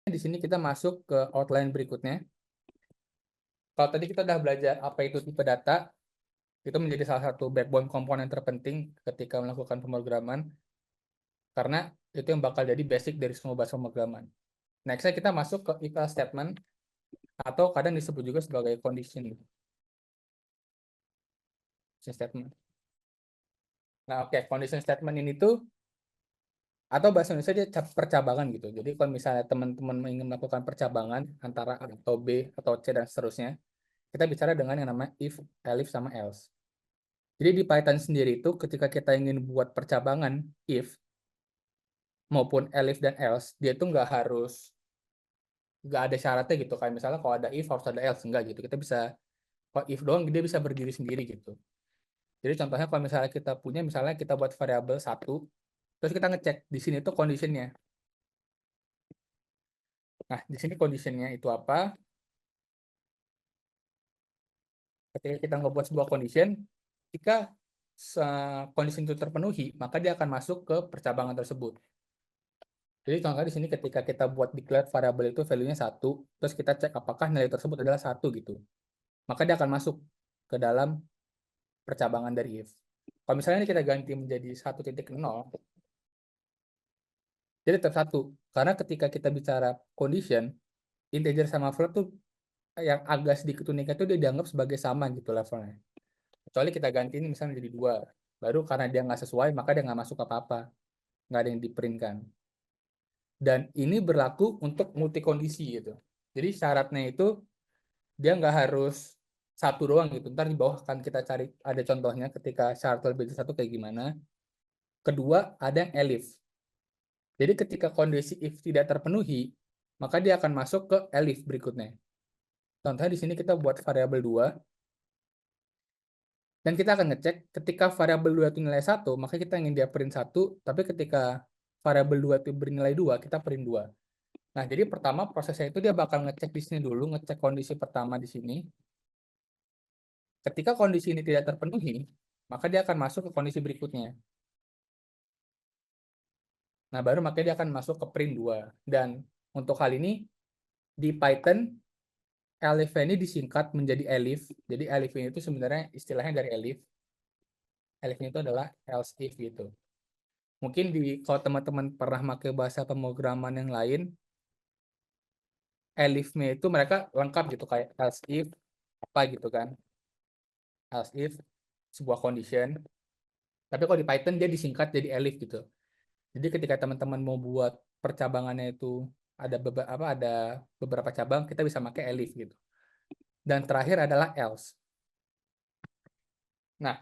Di sini kita masuk ke outline berikutnya. Kalau tadi kita udah belajar apa itu tipe data, itu menjadi salah satu backbone komponen terpenting ketika melakukan pemrograman, karena itu yang bakal jadi basic dari semua bahasa pemrograman. Nextnya kita masuk ke if else statement, atau kadang disebut juga sebagai condition statement. Nah, oke, condition statement ini tuh, atau bahasa Indonesia dia percabangan gitu. Jadi kalau misalnya teman-teman ingin melakukan percabangan antara A atau B atau C dan seterusnya, kita bicara dengan yang namanya if, elif, sama else. Jadi di Python sendiri itu ketika kita ingin buat percabangan if maupun elif dan else, dia itu nggak ada syaratnya gitu. Kayak misalnya kalau ada if harus ada else, enggak gitu. Kita bisa, kalau if doang dia bisa berdiri sendiri gitu. Jadi contohnya kalau misalnya kita punya, misalnya kita buat variabel satu, terus kita ngecek di sini tuh conditionnya. Nah, di sini conditionnya itu apa? Ketika kita ngebuat sebuah condition, jika condition itu terpenuhi, maka dia akan masuk ke percabangan tersebut. Jadi contohnya di sini ketika kita buat declare variabel itu value-nya 1, terus kita cek apakah nilai tersebut adalah 1 gitu. Maka dia akan masuk ke dalam percabangan dari if. Kalau misalnya ini kita ganti menjadi 1.0, jadi tetap 1. Karena ketika kita bicara condition, integer sama float tuh yang agak sedikit uniknya itu dia dianggap sebagai sama gitu levelnya. Kecuali kita ganti ini misalnya jadi 2. Baru karena dia nggak sesuai, maka dia nggak masuk apa-apa. Nggak ada yang diprintkan. Dan ini berlaku untuk multi kondisi gitu. Jadi syaratnya itu dia nggak harus satu doang gitu. Ntar di bawah kan kita cari ada contohnya ketika syarat lebih dari satu kayak gimana. Kedua, ada yang elif. Jadi ketika kondisi if tidak terpenuhi, maka dia akan masuk ke elif berikutnya. Contohnya di sini kita buat variabel 2, dan kita akan ngecek ketika variabel 2 itu nilai 1, maka kita ingin dia print 1, tapi ketika variabel 2 itu bernilai 2, kita print 2. Nah, jadi pertama prosesnya itu dia bakal ngecek di sini dulu, ngecek kondisi pertama di sini. Ketika kondisi ini tidak terpenuhi, maka dia akan masuk ke kondisi berikutnya. Nah, baru makanya dia akan masuk ke print 2. Dan untuk hal ini, di Python, elif ini disingkat menjadi elif. Jadi elif ini itu sebenarnya istilahnya dari elif. Elif itu adalah else if gitu. Mungkin kalau teman-teman pernah pakai bahasa pemrograman yang lain, elifnya itu mereka lengkap gitu, kayak else if, apa gitu kan. Else if, sebuah condition. Tapi kalau di Python dia disingkat jadi elif gitu. Jadi ketika teman-teman mau buat percabangannya itu ada beberapa cabang, kita bisa pakai elif gitu. Dan terakhir adalah else. Nah,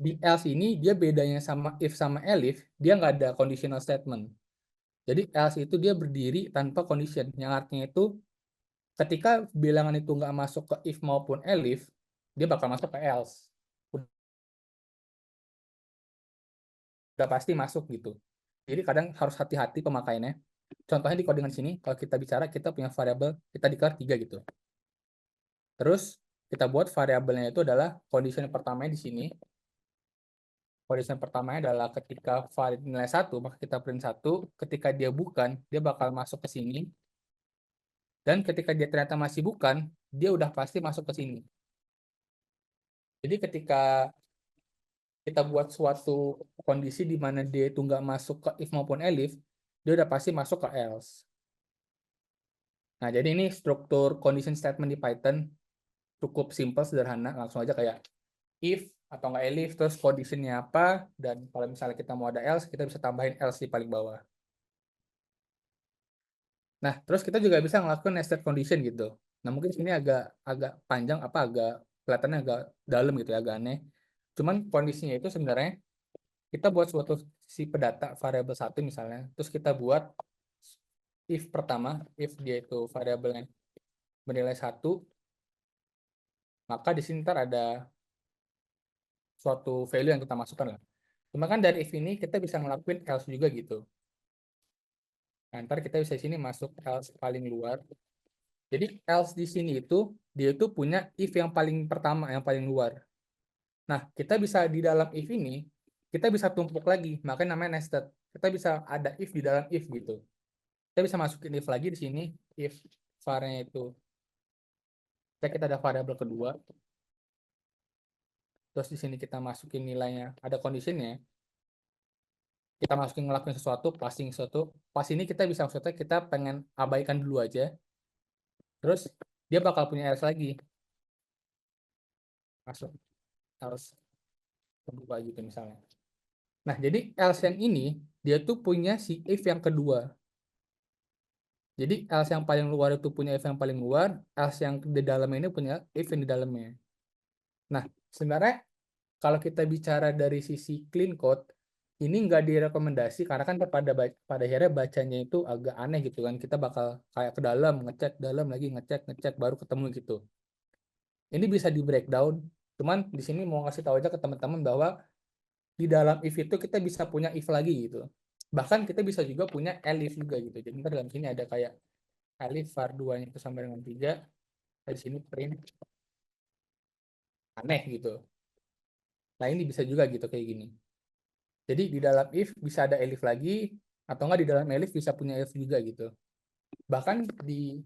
di else ini dia bedanya sama if sama elif, dia nggak ada conditional statement. Jadi else itu dia berdiri tanpa condition. Yang artinya itu ketika bilangan itu nggak masuk ke if maupun elif, dia bakal masuk ke else. Udah pasti masuk gitu. Jadi kadang harus hati-hati pemakaiannya. Contohnya di codingan sini, kalau kita bicara, kita punya variabel, kita declare 3 gitu. Terus kita buat variabelnya itu adalah condition pertamanya di sini. Condition pertamanya adalah ketika valid nilai 1, maka kita print 1. Ketika dia bukan, dia bakal masuk ke sini. Dan ketika dia ternyata masih bukan, dia udah pasti masuk ke sini. Jadi ketika kita buat suatu kondisi di mana dia itu nggak masuk ke if maupun elif, dia udah pasti masuk ke else. Nah, jadi ini struktur condition statement di Python cukup simple, sederhana. Langsung aja kayak if atau nggak elif, terus conditionnya apa, dan kalau misalnya kita mau ada else, kita bisa tambahin else di paling bawah. Nah, terus kita juga bisa ngelakuin nested condition gitu. Nah, mungkin sini agak agak panjang, agak kelihatannya agak dalam gitu ya, agak aneh. Cuman kondisinya itu sebenarnya kita buat suatu si pedata variabel satu misalnya, terus kita buat if pertama, if dia itu variabelnya bernilai 1, maka di sini ntar ada suatu value yang kita masukkan lah. Cuma kan dari if ini kita bisa ngelakuin else juga gitu. Nah, ntar kita bisa di sini masuk else paling luar. Jadi else di sini itu dia itu punya if yang paling pertama, yang paling luar. Nah, kita bisa di dalam if ini kita bisa tumpuk lagi, makanya namanya nested. Kita bisa ada if di dalam if gitu. Kita bisa masukin if lagi di sini, if var-nya itu kita ada variabel kedua, terus di sini kita masukin nilainya, ada conditionnya, kita masukin ngelakuin sesuatu, passing sesuatu, pas ini kita bisa maksudnya kita pengen abaikan dulu aja, terus dia bakal punya else lagi, masuk else kedua gitu misalnya. Nah, jadi else yang ini dia tuh punya si if yang kedua. Jadi else yang paling luar itu punya if yang paling luar, else yang di dalamnya ini punya if yang di dalamnya. Nah, sebenarnya kalau kita bicara dari sisi clean code, ini nggak direkomendasi karena kan pada akhirnya bacanya itu agak aneh gitu kan. Kita bakal kayak ke dalam, ngecek dalam lagi, ngecek baru ketemu gitu. Ini bisa di breakdown. Cuman di sini mau ngasih tahu aja ke teman-teman bahwa di dalam if itu kita bisa punya if lagi gitu. Bahkan kita bisa juga punya elif juga gitu. Jadi ntar dalam sini ada kayak elif var 2-nya itu sama dengan 3. Dari sini print aneh gitu. Nah ini bisa juga gitu kayak gini. Jadi di dalam if bisa ada elif lagi, atau enggak di dalam elif bisa punya elif juga gitu. Bahkan di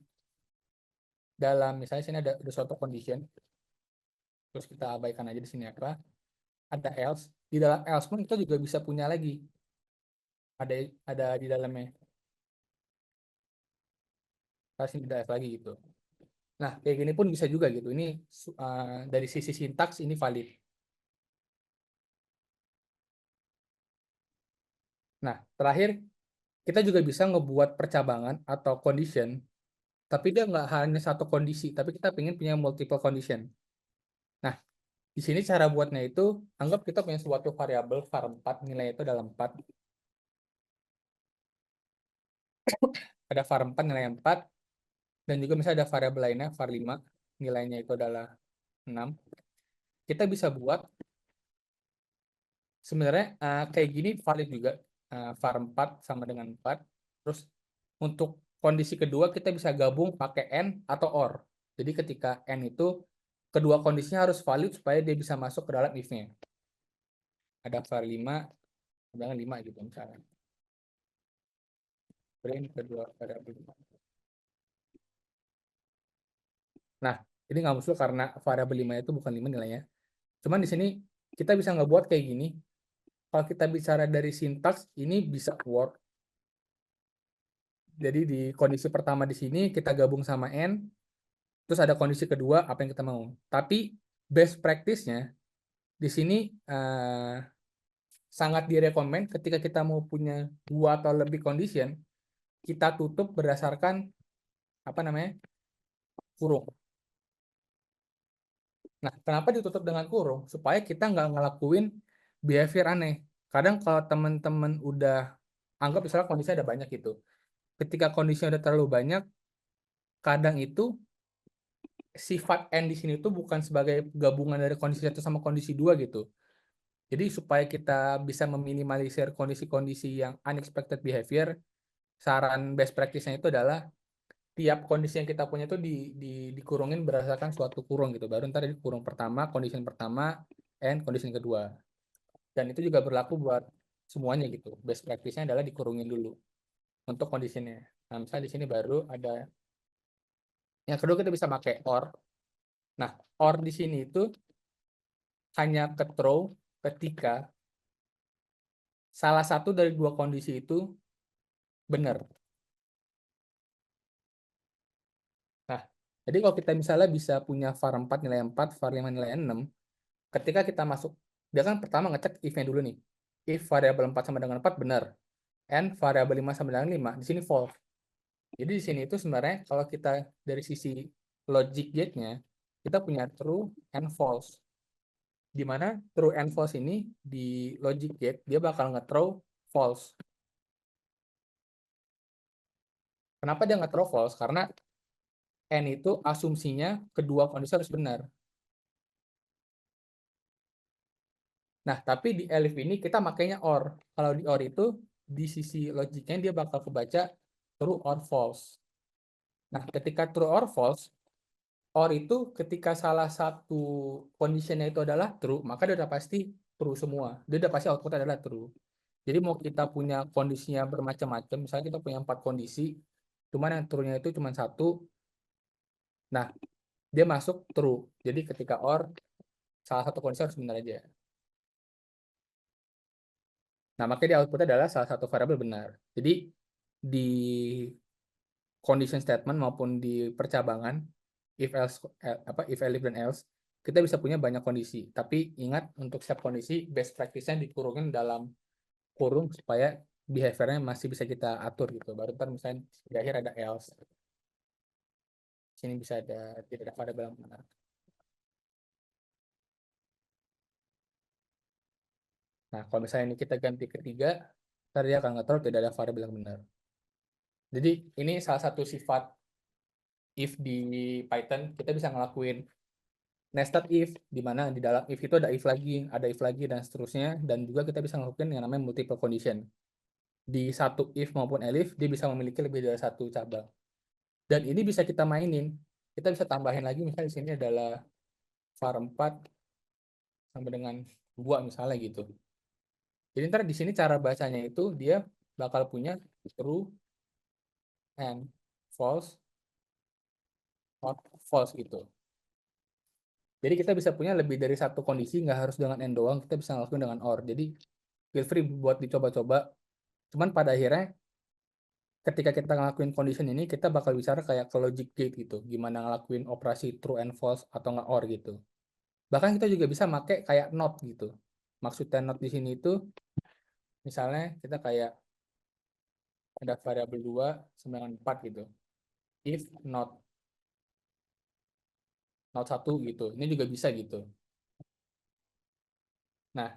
dalam misalnya sini ada suatu condition, terus kita abaikan aja di sini apa? Ada else. Di dalam else pun kita juga bisa punya lagi. Ada di dalamnya. Kasih ada else lagi gitu. Nah, kayak gini pun bisa juga gitu. Ini dari sisi sintaks ini valid. Nah, terakhir kita juga bisa ngebuat percabangan atau condition, tapi dia nggak hanya satu kondisi, tapi kita pengen punya multiple condition. Nah, di sini cara buatnya itu, anggap kita punya suatu variabel var 4, nilai itu adalah 4. Ada var 4, nilai 4, dan juga misalnya ada variabel lainnya, var 5, nilainya itu adalah 6. Kita bisa buat, sebenarnya kayak gini valid juga, var 4 sama dengan 4. Terus untuk kondisi kedua kita bisa gabung pakai n atau or. Jadi ketika n itu, kedua kondisinya harus valid supaya dia bisa masuk ke dalam if-nya. Ada var 5, dengan 5 gitu misalnya. Print kedua variabel. Nah, ini nggak muncul karena variabel 5 itu bukan 5 nilainya. Cuman di sini kita bisa ngebuat kayak gini. Kalau kita bicara dari sintaks, ini bisa work. Jadi di kondisi pertama di sini kita gabung sama n, terus ada kondisi kedua apa yang kita mau. Tapi best practice-nya di sini sangat direkomend ketika kita mau punya 2 atau lebih condition, kita tutup berdasarkan apa namanya? Kurung. Nah, kenapa ditutup dengan kurung? Supaya kita nggak ngelakuin behavior aneh. Kadang kalau teman-teman udah anggap misalnya kondisinya ada banyak gitu. Ketika kondisinya udah terlalu banyak, kadang itu sifat n di sini tuh bukan sebagai gabungan dari kondisi 1 sama kondisi 2 gitu. Jadi supaya kita bisa meminimalisir kondisi-kondisi yang unexpected behavior, saran best practice-nya itu adalah tiap kondisi yang kita punya itu dikurungin berdasarkan suatu kurung gitu. Baru ntar di kurung pertama, kondisi pertama, and kondisi kedua. Dan itu juga berlaku buat semuanya gitu. Best practice-nya adalah dikurungin dulu untuk kondisinya. Nah, misalnya di sini baru ada yang kedua kita bisa pakai or. Nah, or di sini itu hanya ke throw ketika salah satu dari dua kondisi itu benar. Nah, jadi kalau kita misalnya bisa punya var 4 nilai 4, var 5 nilai 6, ketika kita masuk, dia kan pertama ngecek if-nya dulu nih. If variabel 4 sama dengan 4 benar, and variabel 5 sama dengan 5, di sini false. Jadi di sini itu sebenarnya kalau kita dari sisi logic gate-nya, kita punya true and false. Di mana true and false ini di logic gate, dia bakal nge-throw false. Kenapa dia nge-throw false? Karena n itu asumsinya kedua kondisi harus benar. Nah, tapi di elif ini kita makainya or. Kalau di or itu, di sisi logiknya dia bakal kebaca true or false. Nah, ketika true or false, or itu ketika salah satu conditionnya itu adalah true, maka dia udah pasti true semua. Dia udah pasti output adalah true. Jadi mau kita punya kondisinya bermacam-macam, misalnya kita punya 4 kondisi, cuman yang true-nya itu cuma satu, nah dia masuk true. Jadi ketika or, salah satu kondisi harus benar aja. Nah, makanya di output adalah salah satu variabel benar. Jadi di condition statement maupun di percabangan, if else, if elif dan else, kita bisa punya banyak kondisi. Tapi ingat untuk setiap kondisi best practice-nya dikurungin dalam kurung supaya behavior-nya masih bisa kita atur gitu. Baru ntar misalnya di akhir ada else. Sini bisa ada tidak ada variabel yang benar. Nah, kalau misalnya ini kita ganti ketiga, ntar dia akan ngatur tidak ada variabel yang benar. Jadi ini salah satu sifat if di Python, kita bisa ngelakuin nested if, di mana di dalam if itu ada if lagi, dan seterusnya. Dan juga kita bisa ngelakuin yang namanya multiple condition. Di satu if maupun elif, dia bisa memiliki lebih dari satu cabang. Dan ini bisa kita mainin. Kita bisa tambahin lagi, misalnya di sini adalah var 4 sampai dengan 2 misalnya gitu. Jadi ntar di sini cara bacanya itu dia bakal punya true and false, not false gitu. Jadi kita bisa punya lebih dari satu kondisi, nggak harus dengan and doang, kita bisa ngelakuin dengan or. Jadi feel free buat dicoba-coba. Cuman pada akhirnya ketika kita ngelakuin condition ini, kita bakal bicara kayak ke logic gate gitu. Gimana ngelakuin operasi true and false atau nggak or gitu. Bahkan kita juga bisa pakai kayak not gitu. Maksudnya not di sini itu misalnya kita kayak ada variabel 2 sama dengan 4 gitu. If not 1 gitu. Ini juga bisa gitu. Nah,